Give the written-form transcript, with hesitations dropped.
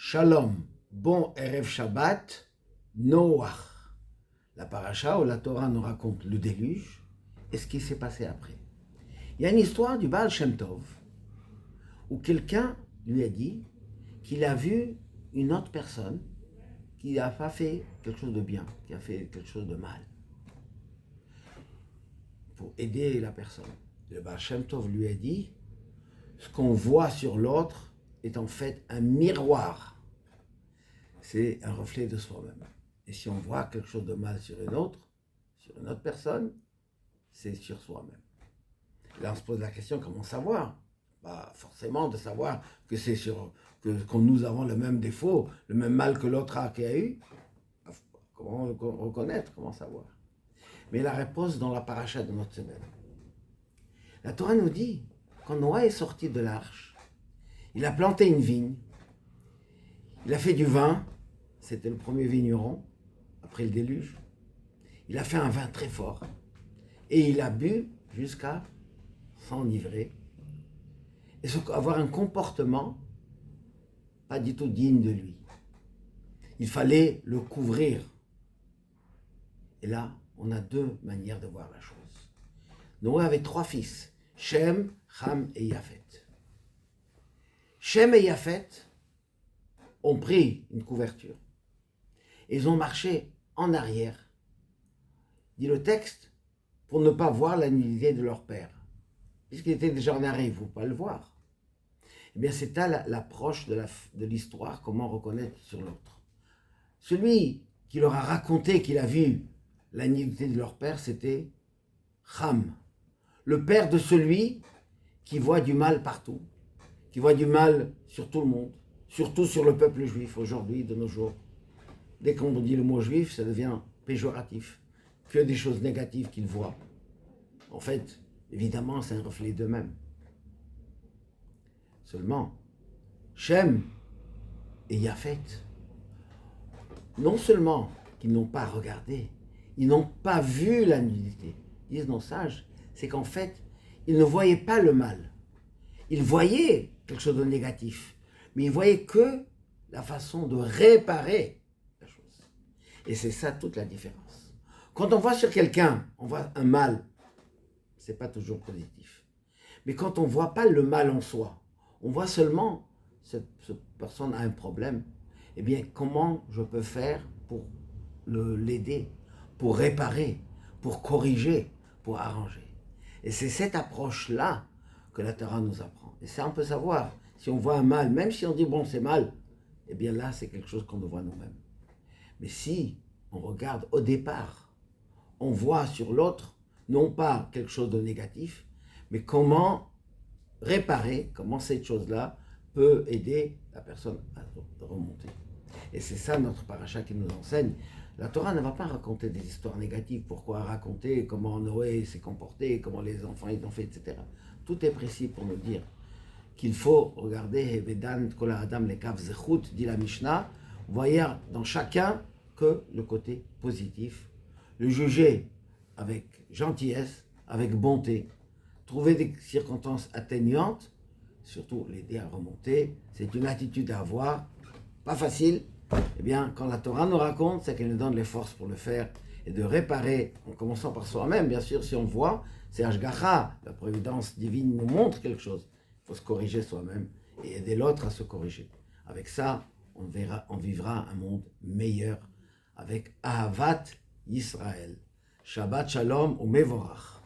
Shalom, bon Erev Shabbat, Noach. La paracha où la Torah nous raconte le déluge et ce qui s'est passé après. Il y a une histoire du Baal Shem Tov où quelqu'un lui a dit qu'il a vu une autre personne qui n'a pas fait quelque chose de bien, qui a fait quelque chose de mal. Pour aider la personne. Le Baal Shem Tov lui a dit ce qu'on voit sur l'autre est en fait un miroir. C'est un reflet de soi-même. Et si on voit quelque chose de mal sur une autre personne, c'est sur soi-même. Là, on se pose la question, comment savoir? Pas forcément de savoir que c'est que nous avons le même défaut, le même mal que l'autre a eu. Comment reconnaître, comment savoir? Mais la réponse dans la paracha de notre semaine. La Torah nous dit, quand Noah est sorti de l'arche, il a planté une vigne, il a fait du vin, c'était le premier vigneron, après le déluge. Il a fait un vin très fort, et il a bu jusqu'à s'enivrer, et avoir un comportement pas du tout digne de lui. Il fallait le couvrir. Et là, on a deux manières de voir la chose. Noé avait trois fils, Shem, Ham et Yafet. Shem et Yafet ont pris une couverture. Ils ont marché en arrière, dit le texte, pour ne pas voir la nudité de leur père. Puisqu'il était déjà en arrière, il ne faut pas le voir. Eh bien, c'est là l'approche de l'histoire, comment reconnaître sur l'autre. Celui qui leur a raconté qu'il a vu la nudité de leur père, c'était Ham, le père de celui qui voit du mal partout, qui voit du mal sur tout le monde, surtout sur le peuple juif aujourd'hui, de nos jours. Dès qu'on dit le mot juif, ça devient péjoratif, que des choses négatives qu'ils voient. En fait, évidemment, c'est un reflet d'eux-mêmes. Seulement, Shem et Yafet, non seulement qu'ils n'ont pas regardé, ils n'ont pas vu la nudité, disent nos sages, c'est qu'en fait, ils ne voyaient pas le mal. Ils voyaient quelque chose de négatif, mais ils voyaient que la façon de réparer la chose. Et c'est ça toute la différence. Quand on voit sur quelqu'un, on voit un mal, c'est pas toujours positif. Mais quand on ne voit pas le mal en soi, on voit seulement cette personne a un problème, eh bien, comment je peux faire pour l'aider, pour réparer, pour corriger, pour arranger. Et c'est cette approche-là que la Torah nous apprend. Et ça, on peut savoir, si on voit un mal, même si on dit, bon, c'est mal, eh bien là, c'est quelque chose qu'on voit nous-mêmes. Mais si on regarde au départ, on voit sur l'autre, non pas quelque chose de négatif, mais comment réparer, comment cette chose-là peut aider la personne à remonter. Et c'est ça notre paracha qui nous enseigne. La Torah ne va pas raconter des histoires négatives. Pourquoi raconter comment Noé s'est comporté, comment les enfants ils ont fait, etc. Tout est précis pour nous dire qu'il faut regarder Vedan Kol Adam Lekav Zechut, dit la Mishnah, voyez dans chacun que le côté positif, le juger avec gentillesse, avec bonté, trouver des circonstances atteignantes, surtout l'aider à remonter, c'est une attitude à avoir, pas facile. Eh bien, quand la Torah nous raconte, c'est qu'elle nous donne les forces pour le faire et de réparer, en commençant par soi-même, bien sûr, si on voit, c'est Ashgacha, la providence divine nous montre quelque chose. Il faut se corriger soi-même et aider l'autre à se corriger. Avec ça, on vivra un monde meilleur avec Ahavat Yisraël. Shabbat Shalom ou Mevorach.